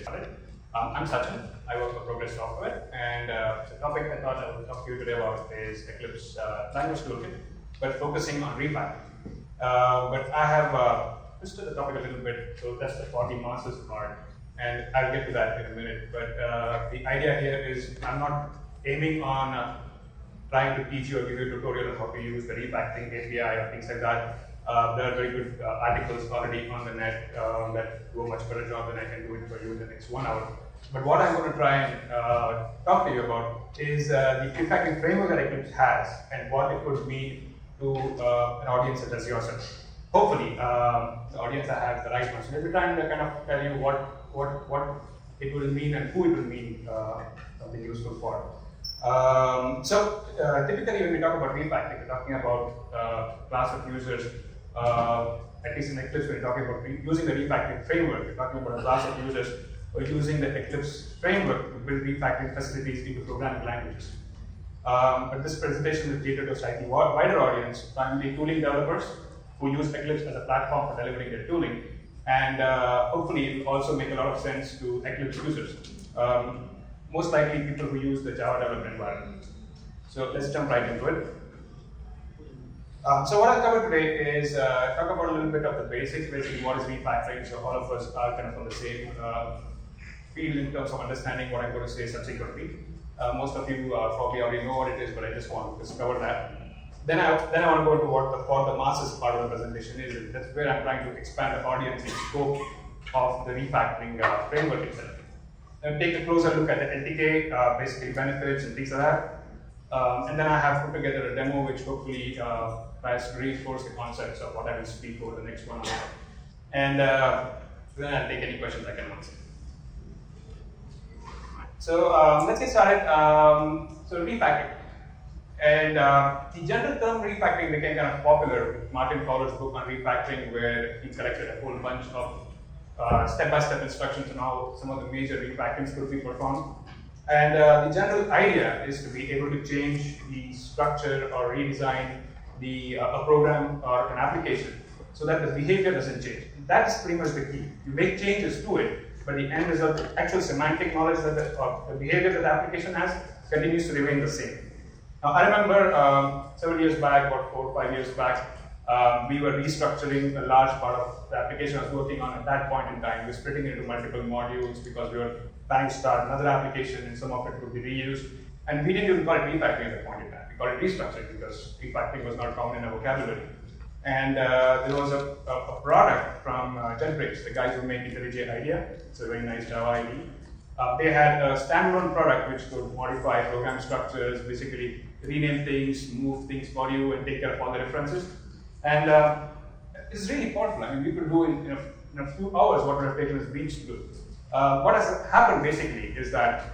I'm Sachin. I work for Progress Software, and the topic I thought I would talk to you today about is Eclipse Language Toolkit, but focusing on refactoring. But I have twisted the topic a little bit, so that's the 40 masters part, and I'll get to that in a minute. But the idea here is I'm not aiming on trying to teach you or give you a tutorial on how to use the refactoring API or things like that. There are very good articles already on the net that do a much better job than I can do it for you in the next 1 hour. But what I'm going to try and talk to you about is the refactoring framework that Eclipse has and what it could mean to an audience such as yourself. Hopefully, the audience I have is the right one. So every time I kind of tell you what it will mean and who it will mean something useful for. Typically when we talk about refactoring, we're talking about class of users. At least in Eclipse, we're talking about using the refactoring framework. We're talking about a class of users who are using the Eclipse framework to build refactoring facilities into programming languages. But this presentation is catered to a slightly wider audience, primarily tooling developers who use Eclipse as a platform for delivering their tooling. And hopefully it will also make a lot of sense to Eclipse users. Most likely people who use the Java development environment. So let's jump right into it. So what I'll cover today is talk about a little bit of the basics, basically what is refactoring. So all of us are kind of on the same field in terms of understanding what I'm going to say subsequently. Most of you probably already know what it is, but I just want to discover that. Then I want to go to what the masses part of the presentation is, and that's where I'm trying to expand the audience and scope of the refactoring framework itself. And take a closer look at the LTK, basically benefits and things like that. And then I have put together a demo which hopefully tries to reinforce the concepts of what I will speak over the next 1 hour. And then I'll take any questions I can answer. So let's get started. So refactoring. And the general term refactoring became kind of popular with Martin Fowler's book on refactoring, where he collected a whole bunch of step-by-step instructions on how some of the major refactorings could be performed. And the general idea is to be able to change the structure or redesign a program or an application so that the behavior doesn't change. That's pretty much the key. You make changes to it, but the end result, the actual semantic knowledge that the behavior that the application has continues to remain the same. Now, I remember several years back, about 4 or 5 years back, we were restructuring a large part of the application I was working on at that point in time. We were splitting it into multiple modules because we were planning to start another application and some of it would be reused. And we didn't even call it refactoring at that point in time. We called it restructuring because refactoring was not common in our vocabulary. And there was a product from JetBrains, the guys who make IntelliJ IDEA. It's a very nice Java IDE. They had a standalone product which could modify program structures, basically rename things, move things for you, and take care of all the references. And it's really powerful. I mean, we could do in a few hours what would have taken us weeks to do. What has happened basically is that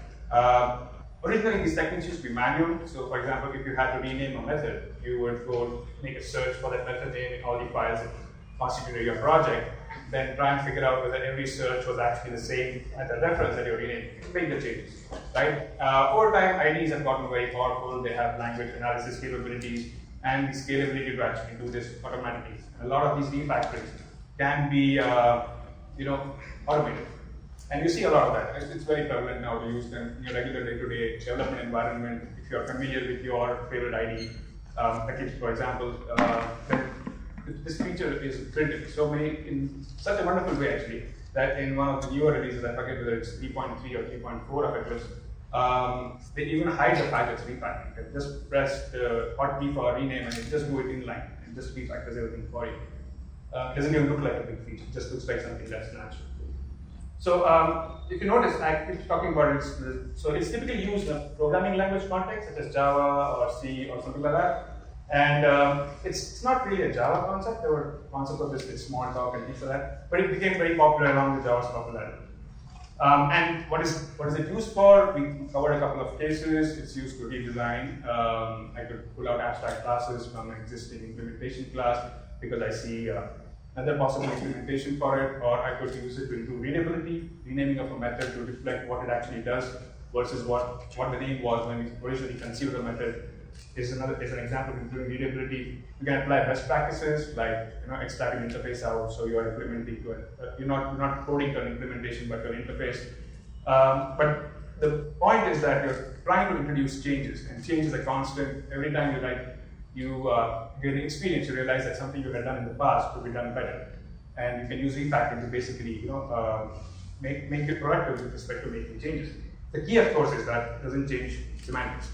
originally these techniques used to be manual. So, for example, if you had to rename a method, you would go make a search for that method name in all the files that constituted your project, then try and figure out whether every search was actually the same method reference that you're renaming, make the changes, right? Over time, IDEs have gotten very powerful. They have language analysis capabilities and the scalability to actually do this automatically. And a lot of these refactorings can be, automated. And you see a lot of that. It's very prevalent now to use them in your regular day-to-day development environment. If you're familiar with your favorite IDE, Eclipse, for example, this feature is built in such a wonderful way actually, that in one of the newer releases, I forget whether it's 3.3 or 3.4 of Eclipse, they even hide the fact it's refactoring. You just press the hotkey for rename and it just do it inline. It just refactors everything for you. It doesn't even look like a big feature. It just looks like something that's natural. So if you notice, I keep talking about it. So it's typically used in a programming language context, such as Java or C or something like that. And it's not really a Java concept. There were concepts of this with small talk and things like that. But it became very popular along with Java's popularity. And what is it used for? We covered a couple of cases. It's used to redesign. I could pull out abstract classes from an existing implementation class because I see another possible implementation for it, or I could use it to do readability, renaming of a method to reflect what it actually does versus what the name was when we originally conceived the method. is an example of improving readability. You can apply best practices like extracting interface out, so you are implementing to you're not coding to an implementation but to an interface. But the point is that you're trying to introduce changes, and change is a constant. Every time you gain experience, you realize that something you had done in the past could be done better, and you can use refactoring to basically make it proactive with respect to making changes. The key, of course, is that it doesn't change semantics,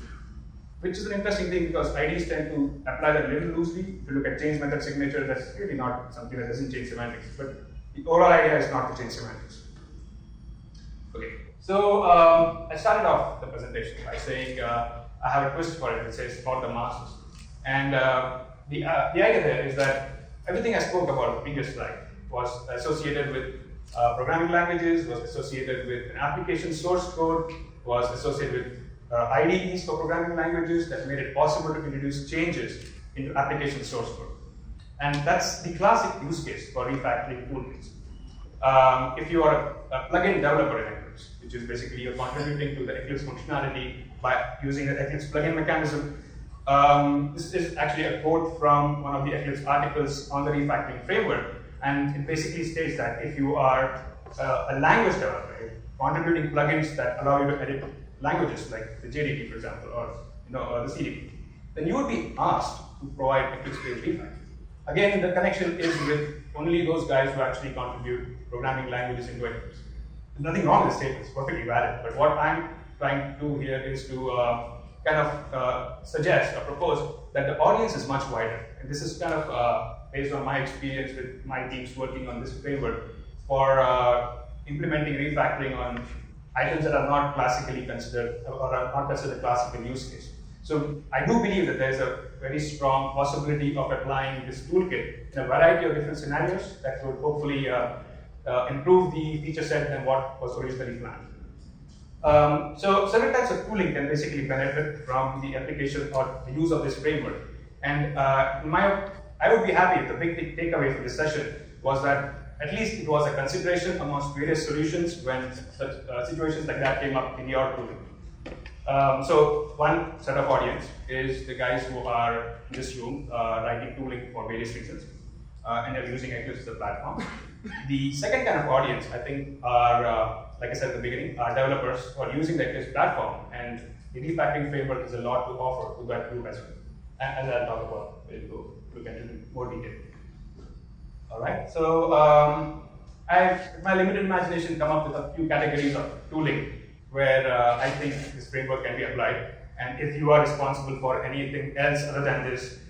which is an interesting thing because IDs tend to apply that a little loosely. If you look at change method signature, that's really not something that doesn't change semantics, but the overall idea is not to change semantics. Okay, so I started off the presentation by saying I have a twist for it that says for the masses. And the idea there is that everything I spoke about in the previous slide was associated with programming languages, was associated with an application source code, was associated with IDEs for programming languages that made it possible to introduce changes into application source code. And that's the classic use case for refactoring toolkits. If you are a plugin developer in Eclipse, which is basically you're contributing to the Eclipse functionality by using the Eclipse plugin mechanism, this is actually a quote from one of the Eclipse articles on the refactoring framework, and it basically states that if you are a language developer, contributing plugins that allow you to edit languages like the JDT, for example, or the CDT, then you would be asked to provide Eclipse-based refactoring. Again, the connection is with only those guys who actually contribute programming languages into Eclipse. There's nothing wrong with the statement; it's perfectly valid. But what I'm trying to do here is to kind of suggest or propose that the audience is much wider, and this is kind of based on my experience with my teams working on this framework for implementing refactoring on items that are not classically considered or are not considered a classical use case. So I do believe that there is a very strong possibility of applying this toolkit in a variety of different scenarios that would hopefully improve the feature set than what was originally planned. So several types of tooling can basically benefit from the application or the use of this framework. And I would be happy if the big takeaway from this session was that at least it was a consideration amongst various solutions when such situations like that came up in your tooling. So one set of audience is the guys who are in this room writing tooling for various reasons, and they're using Eclipse as a platform. The second kind of audience, I think, are, like I said at the beginning, are developers who are using the Eclipse platform, and the refactoring framework is a lot to offer to that group as well. And as I'll talk about, we'll go look at it in more detail. All right, so I've, with my limited imagination, come up with a few categories of tooling where I think this framework can be applied. And if you are responsible for anything else other than this,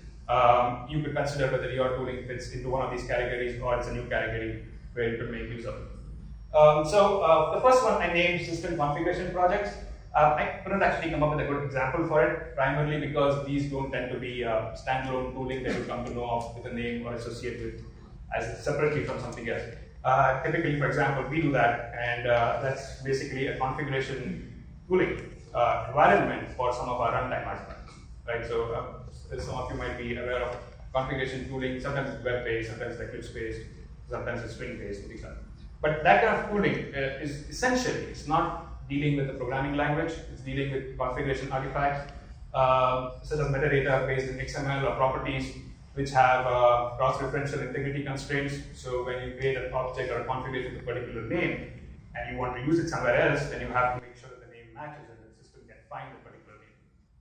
you could consider whether your tooling fits into one of these categories or it's a new category where you could make use of it. So the first one I named system configuration projects. I couldn't actually come up with a good example for it, primarily because these don't tend to be standalone tooling that you come to know of with a name or associate with as separately from something else. Typically, for example, we do that, and that's basically a configuration tooling environment for some of our runtime artifacts, right? So some of you might be aware of configuration tooling. Sometimes it's web-based, sometimes it's Eclipse-based, sometimes it's string-based, things like that. But that kind of tooling is essentially, it's not dealing with the programming language, it's dealing with configuration artifacts, such as metadata based in XML or properties, which have cross-referential integrity constraints. So when you create an object or a configuration with a particular name, and you want to use it somewhere else, then you have to make sure that the name matches and the system can find the particular name.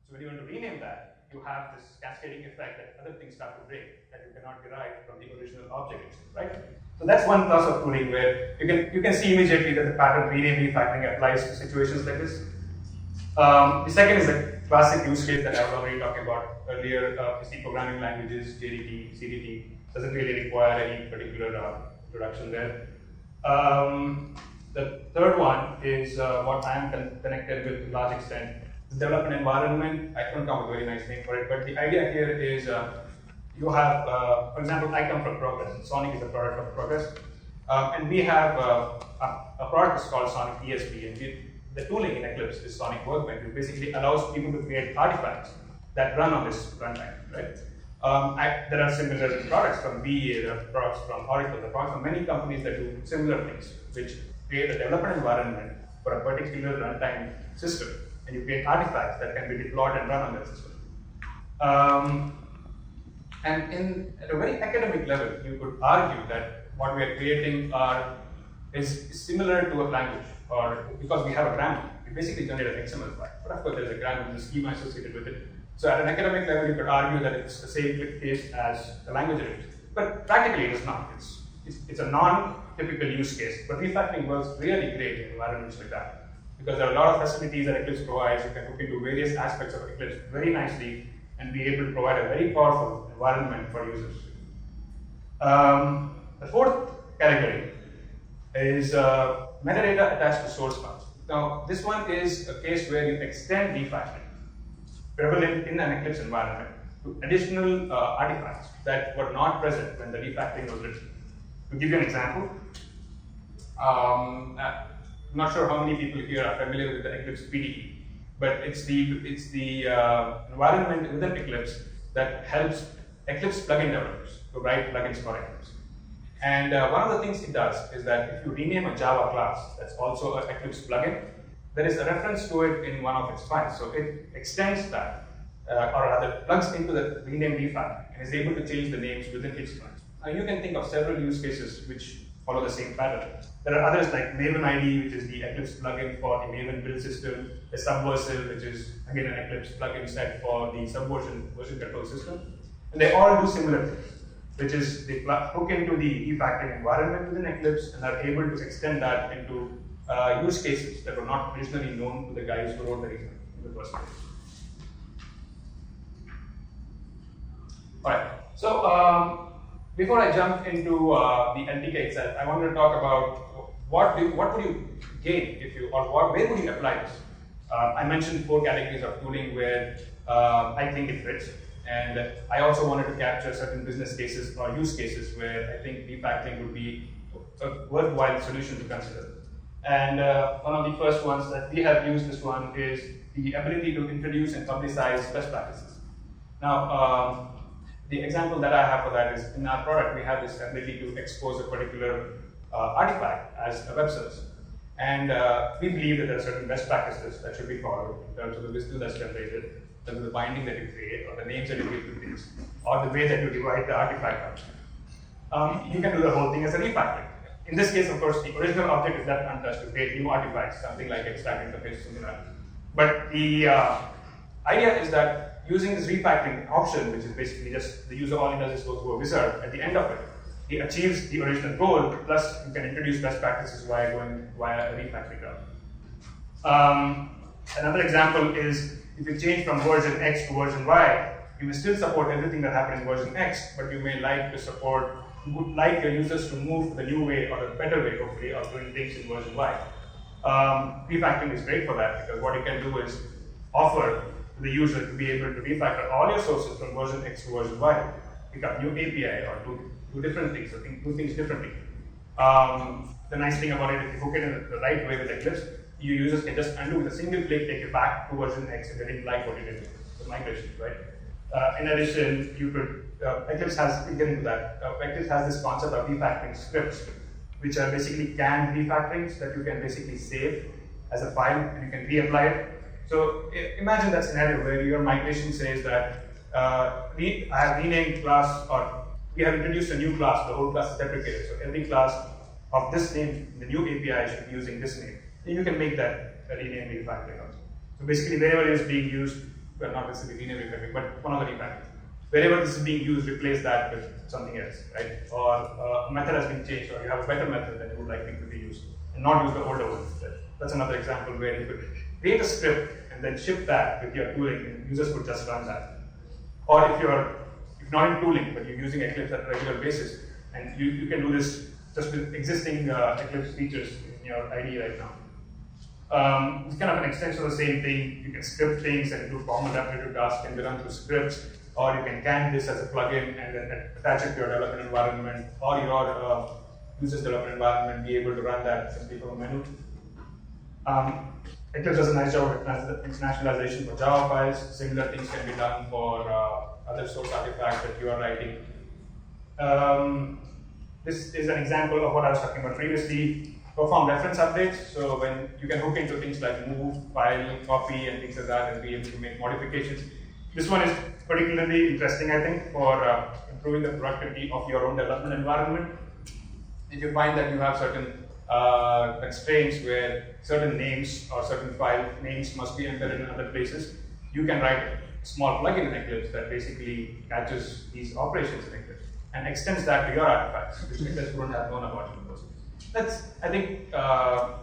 So when you want to rename that, you have this cascading effect that other things start to break that you cannot derive from the original object, right? So that's one class of tooling where you can see immediately that the pattern rename refactoring applies to situations like this. The second is the classic use case that I was already talking about earlier. C programming languages, JDT, CDT, doesn't really require any particular introduction there. The third one is what I am connected with to a large extent. The development environment, I couldn't come up with a very nice name for it, but the idea here is you have, for example, I come from Progress. Sonic is a product of Progress. And we have a product called Sonic ESP, and the tooling in Eclipse is Sonic Workbench, which basically allows people to create artifacts that run on this runtime, right? There are similar products from BA, there are products from Oracle, there are products from many companies that do similar things, which create a development environment for a particular runtime system, and you create artifacts that can be deployed and run on that system. And at a very academic level, you could argue that what we are creating is similar to a language, or because we have a grammar, we basically generate an XML file. But of course, there's a grammar, there's a schema associated with it. So at an academic level, you could argue that it's the same case as the language it is. But practically, it is not. It's a non-typical use case. But refactoring works really great in environments like that, because there are a lot of facilities that Eclipse provides. You can hook into various aspects of Eclipse very nicely and be able to provide a very powerful environment for users. The fourth category is metadata attached to source files. Now, this one is a case where you extend refactoring, prevalent in an Eclipse environment, to additional artifacts that were not present when the refactoring was written. To give you an example, I'm not sure how many people here are familiar with the Eclipse PDE, but it's the environment within Eclipse that helps Eclipse plugin developers to write plugins for Eclipse. And one of the things it does is that if you rename a Java class that's also an Eclipse plugin, there is a reference to it in one of its files. So it extends that, or rather plugs into the rename refactor and is able to change the names within its files. Now you can think of several use cases which follow the same pattern. There are others like Maven ID, which is the Eclipse plugin for the Maven build system, the Subversive, which is again an Eclipse plugin set for the version control system. And they all do similar things, which is they hook into the refactoring environment within Eclipse and are able to extend that into use cases that were not originally known to the guys who wrote the refactoring in the first place. All right, so before I jump into the LTK itself, I wanted to talk about what would you gain if you, or where would you apply this? I mentioned 4 categories of tooling where I think it fits, and I also wanted to capture certain business cases or use cases where I think refactoring would be a worthwhile solution to consider. And one of the first ones that we have used this one is the ability to introduce and publicize best practices. Now, the example that I have for that is in our product, we have this ability to expose a particular artifact as a web service. And we believe that there are certain best practices that should be followed in terms of the WSDL that's generated, in terms of the binding that you create, or the names that you give to things, or the way that you divide the artifact up. You can do the whole thing as a refactoring. In this case, of course, the original object is left untouched to create new artifacts, something like extract interface, something like that. But the idea is that using this refactoring option, which is basically just the user all he does is go through a wizard, at the end of it, he achieves the original goal, plus you can introduce best practices via going via a refactoring route. Another example is if you change from version X to version Y, you may still support everything that happened in version X, but you may like to support, you would like your users to move to the new way or the better way, hopefully, of doing things in version Y. Refactoring is great for that because what you can do is offer the user to be able to refactor all your sources from version X to version Y, pick up new API or do different things, or do things differently. The nice thing about it, if you hook it in the right way with Eclipse, your users can just undo with a single click, take it back to version X if they didn't like what you did, the migration, right? In addition, you could, Eclipse has, we'll get into that, Eclipse has this concept of refactoring scripts, which are basically canned refactorings that you can basically save as a file and you can reapply it. So imagine that scenario where your migration says that I have renamed class, or we have introduced a new class, the whole class is deprecated. So every class of this name, the new API should be using this name. And you can make that a rename refactoring also. So basically wherever it is being used, well not necessarily rename refactoring, but one of the refactorings. Wherever this is being used, replace that with something else, right? Or a method has been changed, or you have a better method that you would like people to use, and not use the older one instead. That's another example where you could create a script and then ship that with your tooling, and users could just run that. Or if not in tooling, but you're using Eclipse at a regular basis, and you can do this just with existing Eclipse features in your IDE right now. It's kind of an extension of the same thing. You can script things and do formal repetitive tasks can be run through scripts, or you can can this as a plugin and then attach it to your development environment or your user's development environment, be able to run that simply from a menu. Eclipse does a nice job of internationalization for Java files. Similar things can be done for other source artifacts that you are writing. This is an example of what I was talking about previously. Perform reference updates. So when you can hook into things like move, file, copy, and things like that, and be able to make modifications. This one is particularly interesting, I think, for improving the productivity of your own development environment. If you find that you have certain constraints where certain names or certain file names must be entered in other places, you can write a small plugin in Eclipse that basically catches these operations in Eclipse and extends that to your artifacts, which Eclipse wouldn't have known about in the first place. That's, I think, a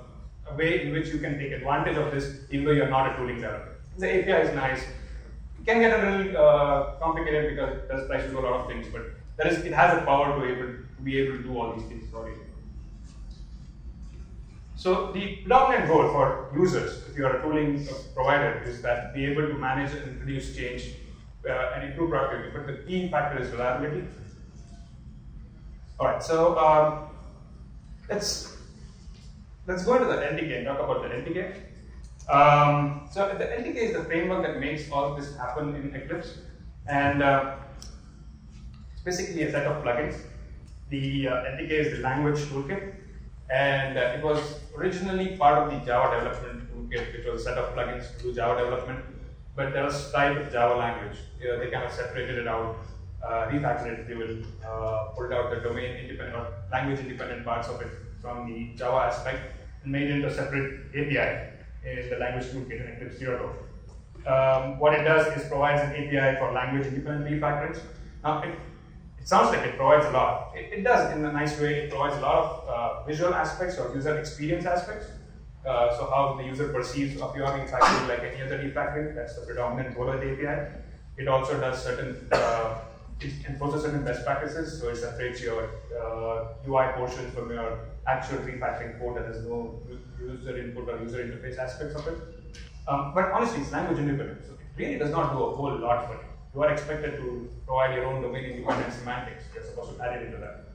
way in which you can take advantage of this, even though you're not a tooling developer. The API is nice. It can get a little complicated because it does try to do a lot of things, but it has the power to be able to do all these things for you. So the predominant goal for users, if you are a tooling provider, is that be able to manage and introduce change and improve productivity. But the key factor is reliability. All right, so let's go into the LTK and talk about the LTK. So the LTK is the framework that makes all of this happen in Eclipse, and it's basically a set of plugins. The LTK is the language toolkit, and it was originally part of the Java Development Toolkit, which was a set of plugins to do Java development, but there was tied with Java language. They kind of separated it out, refactored it, if you will, pulled out the domain independent or language independent parts of it from the Java aspect and made it into a separate API in the language toolkit in Eclipse 0. What it does is provides an API for language independent refactorings. Now, it sounds like it provides a lot. It does in a nice way. It provides a lot of visual aspects or user experience aspects. So how the user perceives of your refactoring like any other refactoring, that's the predominant goal of the API. It also does certain, it enforces certain best practices, so it separates your UI portion from your actual refactoring code that has no user input or user interface aspects of it. But honestly, it's language independent, so it really does not do a whole lot for you. You are expected to provide your own domain independent semantics. You're supposed to add it into that.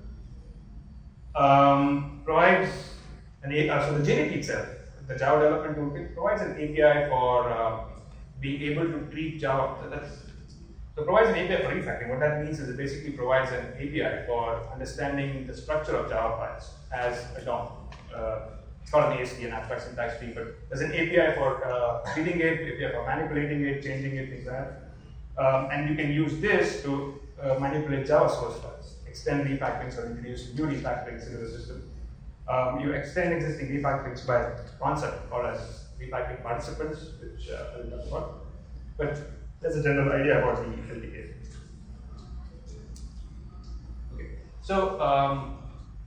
Provides so the JDT itself, the Java Development Toolkit, provides an API for being able to treat Java. So it provides an API for refactoring. What that means is it basically provides an API for understanding the structure of Java files as a DOM. It's called an AST, an abstract syntax tree, but there's an API for reading it, API for manipulating it, changing it, things like that. And you can use this to manipulate Java source files, extend refactorings or introduce new refactorings into the system. You extend existing refactorings by a concept called as refactoring participants, which I will talk about. But that's a general idea about the LTK. Okay. So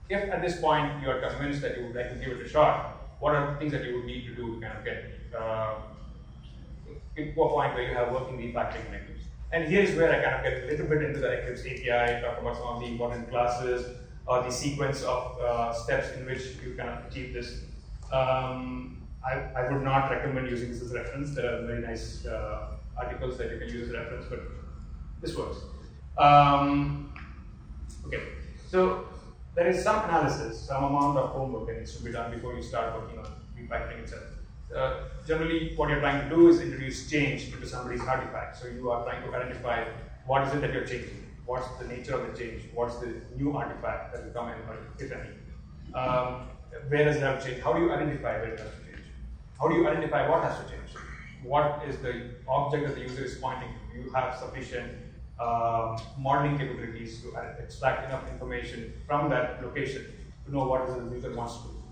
if at this point you are convinced that you would like to give it a shot, what are the things that you would need to do to kind of get to a point where you have working refactoring in Eclipse? And here's where I kind of get a little bit into the Eclipse API, talk about some of the important classes or the sequence of steps in which you kind of achieve this. I would not recommend using this as a reference. There are very nice articles that you can use as a reference, but this works. Okay, so there is some analysis, some amount of homework that needs to be done before you start working on refactoring itself. Generally, what you're trying to do is introduce change into somebody's artifact. So you are trying to identify what is it that you're changing, what's the nature of the change, what's the new artifact that will come in, if any. Where does it have to change? How do you identify where it has to change? How do you identify what has to change? What is the object that the user is pointing to? Do you have sufficient modeling capabilities to extract enough information from that location to know what the user wants to do?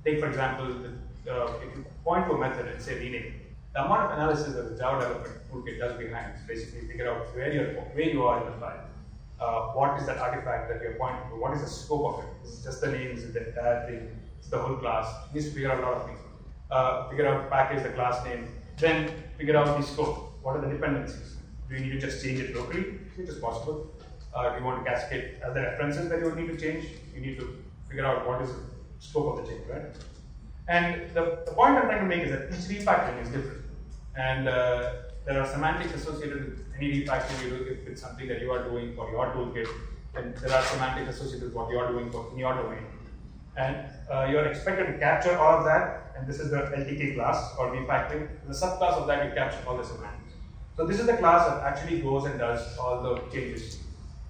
Take, for example, if you point to a method and say rename, the amount of analysis that the Java Development Toolkit does behind is basically figure out where you are in the file. What is that artifact that you're pointing to? What is the scope of it? Is it just the name? Is it the entire thing? Is it the whole class? It needs to figure out a lot of things. Figure out the package, the class name, then figure out the scope. What are the dependencies? Do you need to just change it locally, which is possible? Do you want to cascade other references that you need to change? You need to figure out what is the scope of the change, right? And the point I'm trying to make is that each refactoring is different. And there are semantics associated with any refactoring you do. If it's something that you are doing for your toolkit, then there are semantics associated with what you are doing in your domain. And you're expected to capture all of that, and this is the LTK class or refactoring. The subclass of that, you capture all the semantics. So this is the class that actually goes and does all the changes.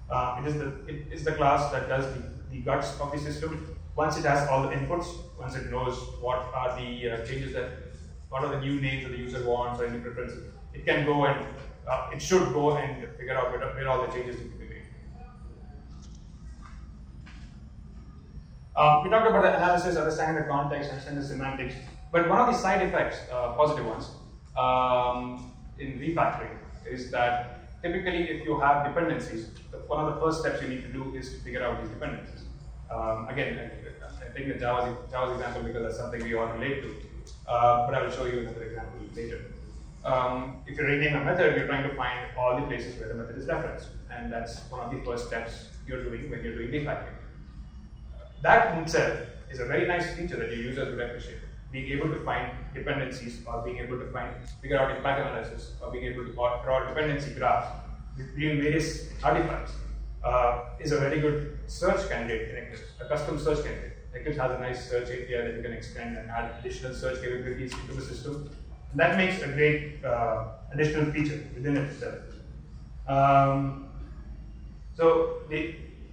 It is the class that does the guts of the system. Once it has all the inputs, once it knows what are the changes what are the new names that the user wants or any preferences, it can go and it should go and figure out where all the changes need to be made. We talked about the analysis, understanding the context, understanding the semantics, but one of the side effects, positive ones, in refactoring is that typically if you have dependencies, one of the first steps you need to do is to figure out these dependencies. Again, I think the Java's example because that's something we all relate to, but I will show you another example later. If you're reading a method, you're trying to find all the places where the method is referenced, and that's one of the first steps you're doing when you're doing refactoring. That in itself is a very nice feature that your users would appreciate. Being able to find dependencies, or being able to figure out impact analysis, or being able to draw dependency graphs between various artifacts is a very good search candidate in Eclipse, a custom search candidate. Eclipse has a nice search API that you can extend and add additional search capabilities into the system. And that makes a great additional feature within itself.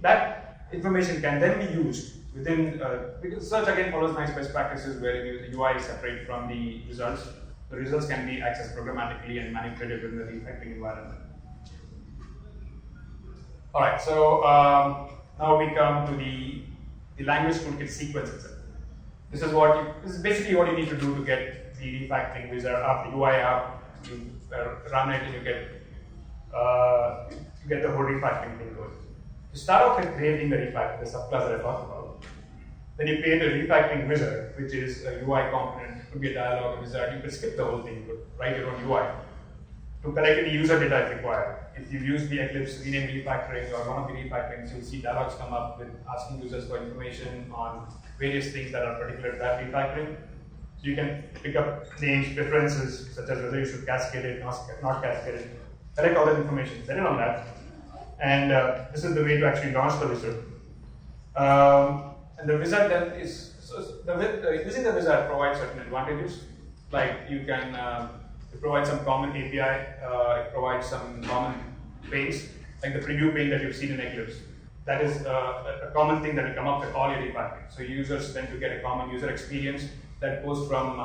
That information can then be used within, because search again follows nice best practices where the UI is separate from the results. The results can be accessed programmatically and manipulated within the refactoring environment. All right, so now we come to the language toolkit sequence itself. This is basically what you need to do to get the refactoring wizard up, the UI up, you run it and you get the whole refactoring thing going. You start off with creating the refactoring, the subclass that I talked about. Then you create a refactoring wizard, which is a UI component. It could be a dialog, a wizard. You could skip the whole thing, you could write your own UI to collect any user data if required. If you use the Eclipse rename refactoring or one of the refactorings, you'll see dialogs come up with asking users for information on various things that are particular to that refactoring. So you can pick up names, preferences, such as whether you should cascade it, not cascade it, collect all that information, set it on that, and this is the way to actually launch the wizard. And the wizard then is, using the wizard provides certain advantages, like you can provide some common API, it provides some common panes, like the preview pane that you've seen in Eclipse. That is a common thing that will come up with all your refactoring. So users tend to get a common user experience that goes from,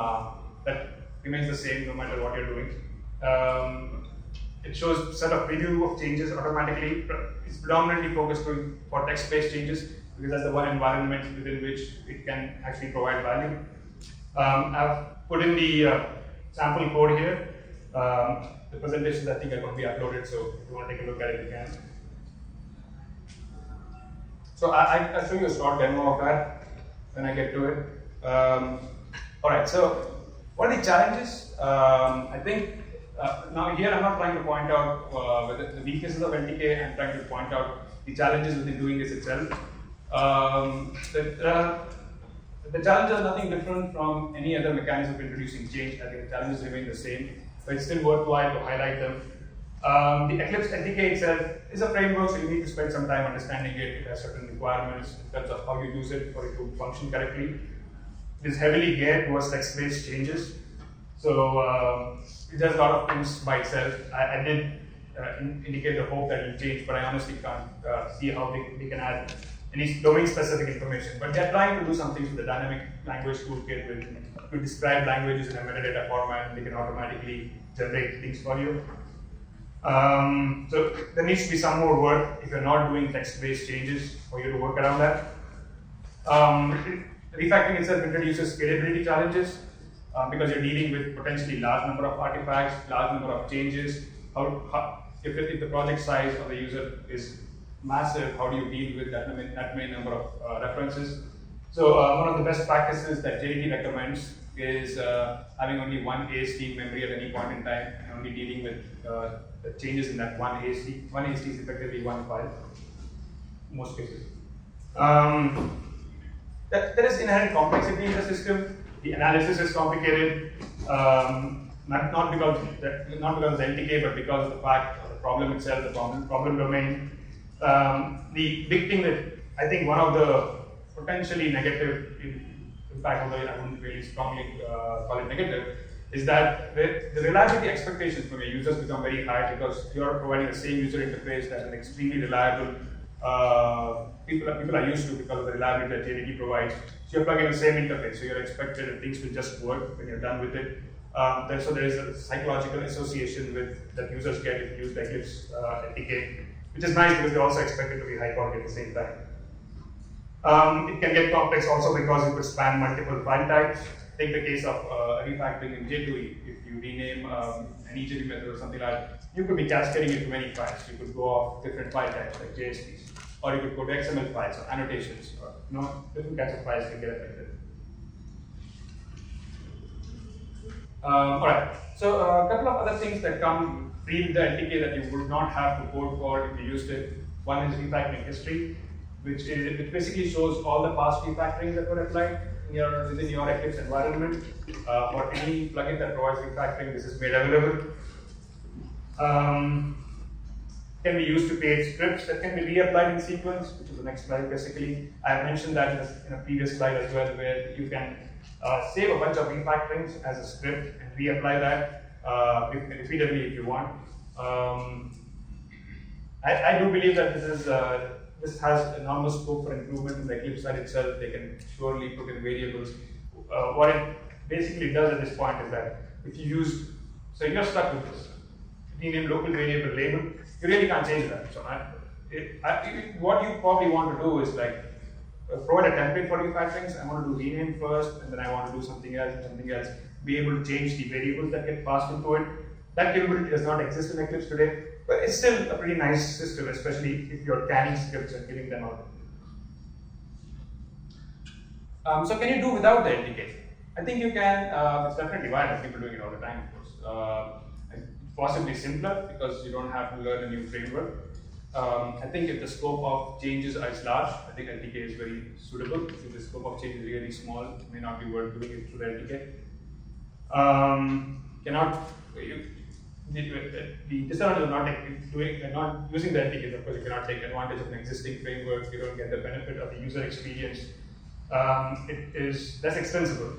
that remains the same no matter what you're doing. It shows a set of preview of changes automatically. It's predominantly focused for text-based changes because that's the one environment within which it can actually provide value. I've put in the sample code here. The presentations I think are going to be uploaded, so if you want to take a look at it, you can. So I'll show you a short demo of that when I get to it. All right, so what are the challenges? I think now here I'm not trying to point out whether the weaknesses of LTK. I'm trying to point out the challenges within doing this itself. The challenges are nothing different from any other mechanism of introducing change. I think the challenges remain the same, but it's still worthwhile to highlight them. The Eclipse LTK itself is a framework, so you need to spend some time understanding it. It has certain requirements in terms of how you use it for it to function correctly. It is heavily geared towards text-based changes, so it does a lot of things by itself. I did indicate the hope that it will change, but I honestly can't see how they can add any domain-specific information. But they're trying to do some things with the dynamic language toolkit to describe languages in a metadata format, and they can automatically generate things for you. So there needs to be some more work if you're not doing text-based changes for you to work around that. Refactoring itself introduces scalability challenges because you're dealing with potentially large number of artifacts, large number of changes. If the project size of the user is massive, how do you deal with that many number of references? So one of the best practices that JDT recommends is having only one AST memory at any point in time and only dealing with the changes in that one AST. One AST is effectively one file, in most cases. There is inherent complexity in the system. The analysis is complicated, not because of the LTK, but because of the fact of the problem itself, the problem domain. The big thing that I think one of the potentially negative impact, although I wouldn't really strongly call it negative, is that the reliability expectations from your users become very high because you're providing the same user interface that's an extremely reliable. People are used to because of the reliability that JDT provides. So you're plugging the same interface, so you're expected that things will just work when you're done with it. So there is a psychological association that users get if you use the Eclipse LTK, which is nice because they also expect it to be high quality at the same time. It can get complex also because it could span multiple file types. Take the case of refactoring in J2E. If you rename an EJD method or something like that, you could be cascading into many files. You could go off different file types like JSPs, or you could go to XML files or annotations, or different kinds of files can get affected. Alright, so a couple of other things that come pre with the LTK that you would not have to code for if you used it. One is refactoring history, which basically shows all the past refactorings that were applied within your Eclipse environment. For any plugin that provides refactoring, this is made available. Can be used to create scripts that can be reapplied in sequence, which is the next slide basically. I have mentioned that in a previous slide as well, where you can save a bunch of refactorings as a script and reapply that repeatedly if you want. I do believe that this has enormous scope for improvement in the Eclipse side itself. They can surely put in variables. What it basically does at this point is that if you use, so you're stuck with this, rename local variable label, you really can't change that. So what you probably want to do is like provide a template for refactorings. I want to do rename first, and then I want to do something else, be able to change the variables that get passed into it. That capability does not exist in Eclipse today, but it's still a pretty nice system, especially if you're canning scripts and giving them out. So can you do without the LTK? I think you can. It's definitely viable. People doing it all the time, of course. Possibly simpler because you don't have to learn a new framework. I think if the scope of changes is large, I think LTK is very suitable. If the scope of change is really small, it may not be worth doing it through the LTK. The disadvantage of not using the LTK is, of course, you cannot take advantage of an existing framework. You don't get the benefit of the user experience. It is less extensible.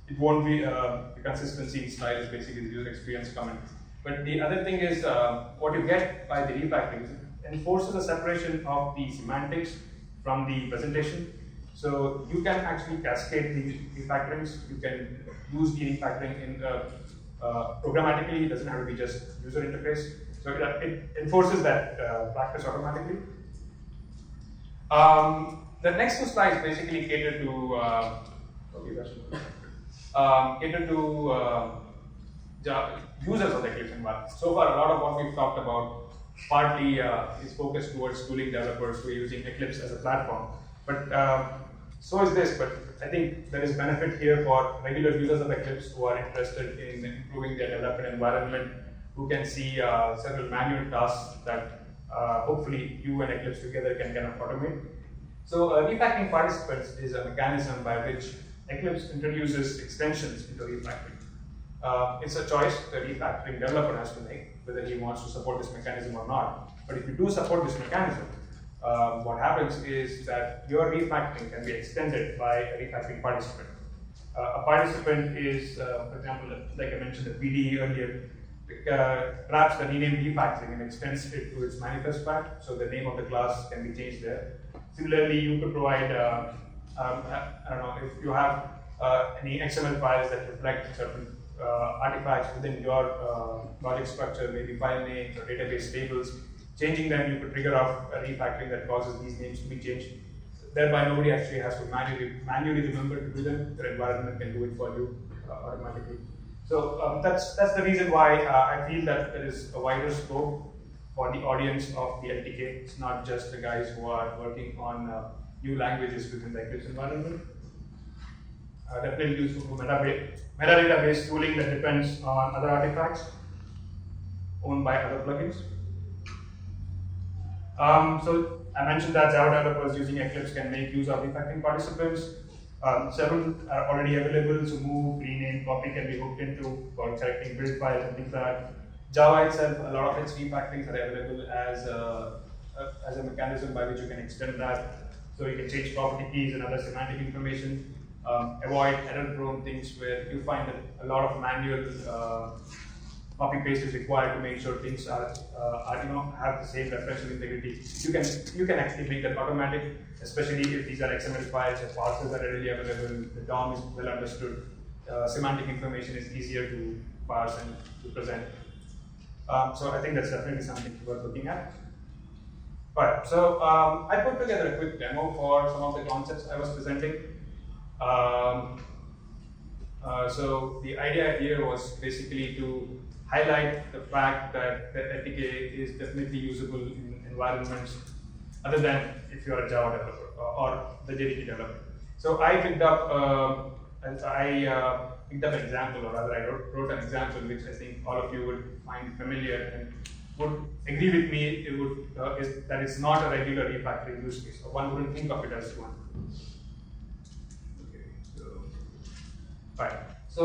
It won't be the consistency in style is basically the user experience comment. But the other thing is what you get by the refactoring enforces a separation of the semantics from the presentation. So you can actually cascade the refactorings. You can use the refactoring in programmatically. It doesn't have to be just user interface. So it enforces that practice automatically. The next two slides basically cater to users of the Eclipse environment. So far, a lot of what we've talked about partly is focused towards tooling developers who are using Eclipse as a platform. But so is this, but I think there is benefit here for regular users of Eclipse who are interested in improving their development environment, who can see several manual tasks that hopefully you and Eclipse together can kind of automate. So refactoring participants is a mechanism by which Eclipse introduces extensions into refactoring. It's a choice the refactoring developer has to make, whether he wants to support this mechanism or not. But if you do support this mechanism, what happens is that your refactoring can be extended by a refactoring participant. A participant is, for example, like I mentioned the PD earlier, grabs the rename refactoring and extends it to its manifest path, so the name of the class can be changed there. Similarly, you could provide, I don't know, if you have any XML files that reflect certain artifacts within your logic structure, maybe file names or database tables, changing them, you could trigger off a refactoring that causes these names to be changed. Thereby, nobody actually has to manually remember to do them. Their environment can do it for you automatically. So that's the reason why I feel that there is a wider scope for the audience of the LTK. It's not just the guys who are working on new languages within the Eclipse environment. Definitely useful for metadata-based tooling that depends on other artifacts owned by other plugins. So I mentioned that Java developers using Eclipse can make use of refactoring participants. Several are already available, so move, rename, copy can be hooked into for correcting build files and things like that. Java itself, a lot of its refactorings are available as a mechanism by which you can extend that. So you can change property keys and other semantic information. Avoid error-prone things where you find that a lot of manual copy paste is required to make sure things are have the same referential integrity. You can actually make that automatic, especially if these are XML files or parsers that are readily available. The DOM is well understood. semantic information is easier to parse and to present. So I think that's definitely something worth looking at. Right, so I put together a quick demo for some of the concepts I was presenting. So the idea here was basically to highlight the fact that the LTK is definitely usable in environments other than if you're a Java developer or the JDK developer. So I picked up an example, or rather I wrote an example which I think all of you would find familiar and would agree with me. It would that it's not a regular refactoring use case, or one wouldn't think of it as one. Okay, so right. So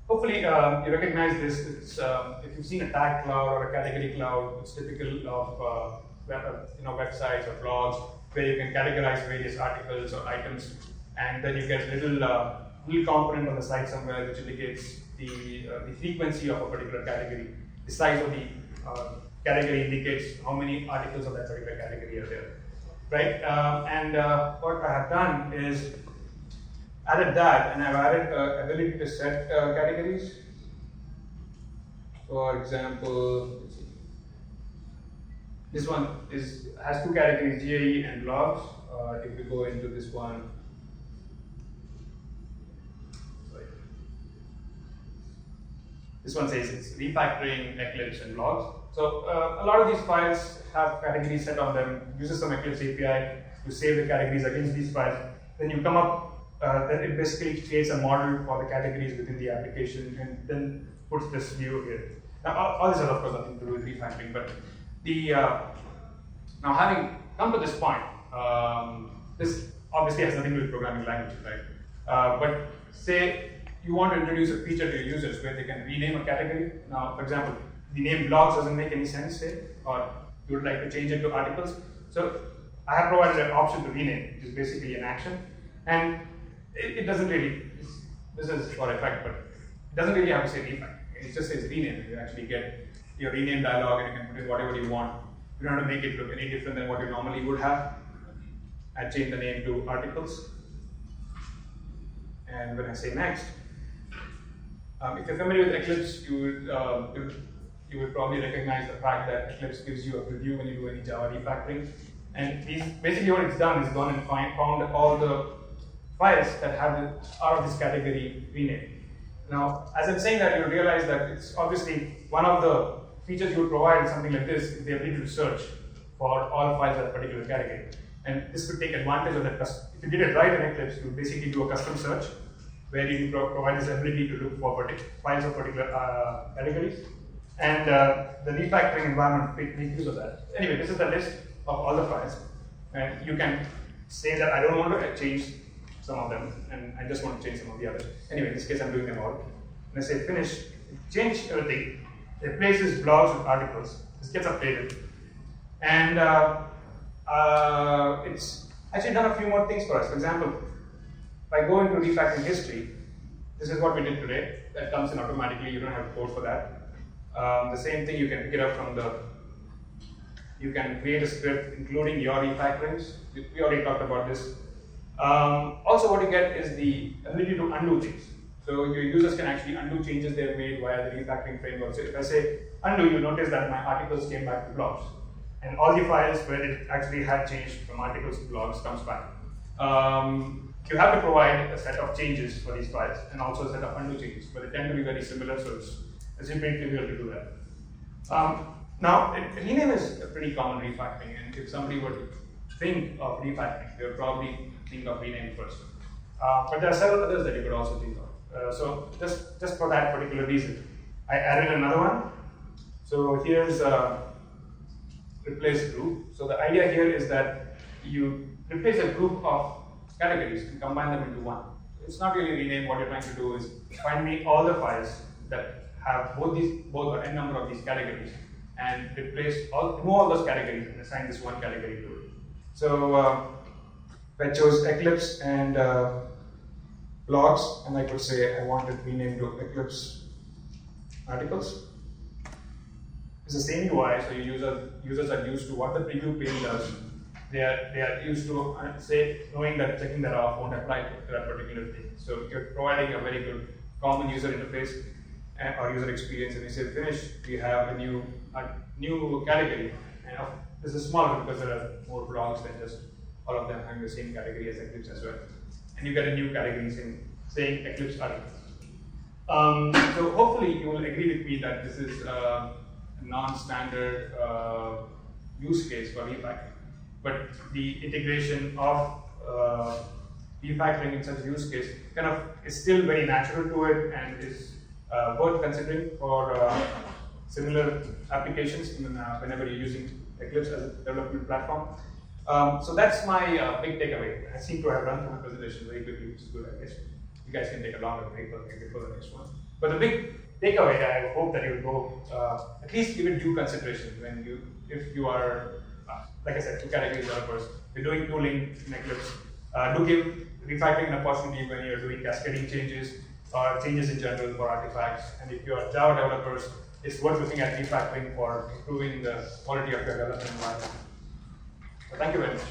hopefully you recognize this. It's, if you've seen a tag cloud or a category cloud, it's typical of websites or blogs where you can categorize various articles or items, and then you get a little component on the side somewhere which indicates the frequency of a particular category. The size of the category indicates how many articles of that particular category are there, right? What I have done is added that, and I've added ability to set categories. For example, this one has two categories, GAE and blogs. If we go into this one, this one says it's refactoring, Eclipse, and blogs. So a lot of these files have categories set on them. Uses some Eclipse API to save the categories against these files. Then you come up, then it basically creates a model for the categories within the application and then puts this view here. Now all this has of course nothing to do with refactoring, but the now having come to this point, this obviously has nothing to do with programming languages, right? But say you want to introduce a feature to your users where they can rename a category. Now, for example, the name blogs doesn't make any sense, say, or you would like to change it to articles. So I have provided an option to rename, which is basically an action. And it doesn't really, this is for effect, but it doesn't really have to say refactor. It just says rename. You actually get your rename dialog and you can put in whatever you want. You don't have to make it look any different than what you normally would have. I change the name to articles. And when I say next, if you're familiar with Eclipse, you would probably recognize the fact that Eclipse gives you a preview when you do any Java refactoring. And basically what it's done is gone and found all the files that are of this category renamed. Now, as I'm saying that, you realize that it's obviously one of the features you would provide something like this is the ability to search for all files of a particular category. And this could take advantage of that. If you did it right in Eclipse, you would basically do a custom search where you provide this ability to look for files of particular categories. And the refactoring environment makes use of that. Anyway, this is the list of all the files. And you can say that I don't want to change some of them, and I just want to change some of the others. Anyway, in this case, I'm doing them all. When I say finish, change everything, replaces blogs with articles. This gets updated. And it's actually done a few more things for us. For example, if I go into refactoring history, this is what we did today. That comes in automatically, you don't have to code for that. The same thing, you can pick it up from you can create a script including your refactorings. We already talked about this. Also what you get is the ability to undo things. So your users can actually undo changes they've made via the refactoring framework. So if I say undo, you notice that my articles came back to blogs. And all the files where it actually had changed from articles to blogs comes back. You have to provide a set of changes for these files and also a set of undo changes, but they tend to be very similar, so it's pretty trivial to do that. Now, rename is a pretty common refactoring, and if somebody were to think of refactoring, they would probably think of rename first. But there are several others that you could also think of. So just for that particular reason, I added another one. So here's replace group. So the idea here is that you replace a group of categories and combine them into one. It's not really rename. What you're trying to do is find me all the files that have both or n number of these categories, and remove all those categories and assign this one category to it. So if I chose Eclipse and blogs, and I could say I want it renamed to Eclipse articles. It's the same UI, so your users are used to what the preview pane does. they are used to say knowing that checking that off won't apply to that particular thing. So you're providing a very good common user interface or user experience, and you say finish, you have a new category. And this is smaller because there are more blogs than just all of them having the same category as Eclipse as well. And you get a new category saying Eclipse LTK. So hopefully you will agree with me that this is a non-standard use case for refactoring. But the integration of refactoring in such use case kind of is still very natural to it and is worth considering for similar applications whenever you're using Eclipse as a development platform. So that's my big takeaway. I seem to have run through my presentation very quickly, which is good, I guess. You guys can take a longer break before the next one. But the big takeaway, I hope that you will go, at least give it due consideration if you are, like I said, two category developers, you're doing tooling in Eclipse. Do give refactoring an opportunity when you're doing cascading changes or changes in general for artifacts. And if you are Java developers, it's worth looking at refactoring for improving the quality of your development environment. So thank you very much.